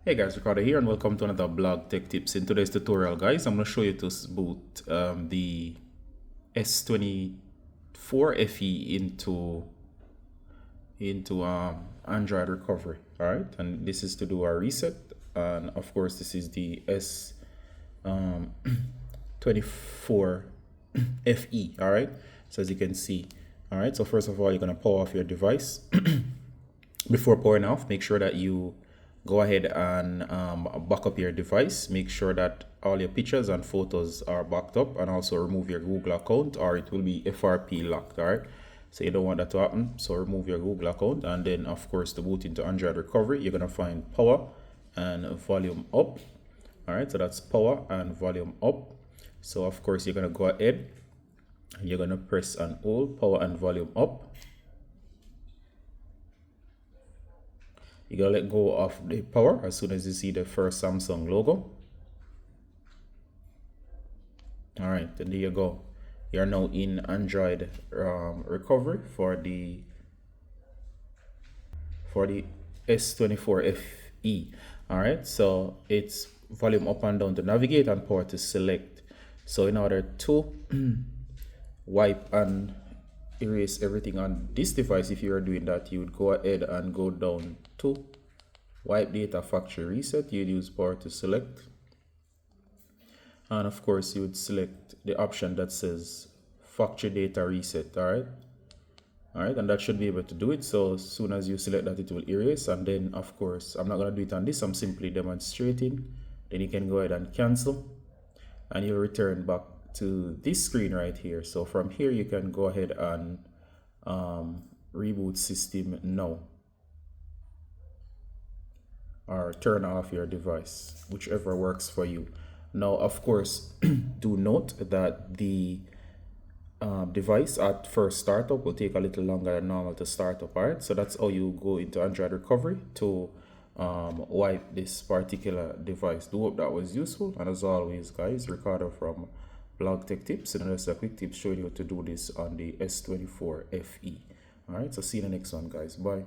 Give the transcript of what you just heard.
Hey guys, Ricardo here and welcome to another blog tech tips. In today's tutorial guys, I'm going to show you to boot the s24 FE into Android recovery. Alright, and this is to do a reset, and of course this is the s24 FE. Alright, so as you can see, alright, so first of all you're going to power off your device. Before powering off, make sure that you go ahead and back up your device. Make sure that all your pictures and photos are backed up, and also remove your Google account or it will be FRP locked. All right, so you don't want that to happen, so remove your Google account. And then of course to boot into Android recovery, you're gonna find power and volume up. All right, so that's power and volume up. So of course you're gonna go ahead and you're gonna press and hold power and volume up. You gotta let go of the power as soon as you see the first Samsung logo. All right, and there you go. You're now in Android recovery for the s24 FE. All right, so it's volume up and down to navigate and power to select. So in order to wipe and erase everything on this device, if you are doing that, you would go ahead and go down to wipe data factory reset. You'd use power to select, and of course you would select the option that says factory data reset. All right, and that should be able to do it. So as soon as you select that, it will erase. And then of course I'm not going to do it on this, I'm simply demonstrating. Then you can go ahead and cancel, and you'll return back to this screen right here. So from here you can go ahead and reboot system now, or turn off your device, whichever works for you. Now of course do note that the device at first startup will take a little longer than normal to start up. All right, so that's how you go into Android recovery to wipe this particular device. Do hope that was useful, and as always guys, Ricardo from Blog Tech Tips, and just a quick tip showing you how to do this on the s24 FE. All right, so see you in the next one guys. Bye.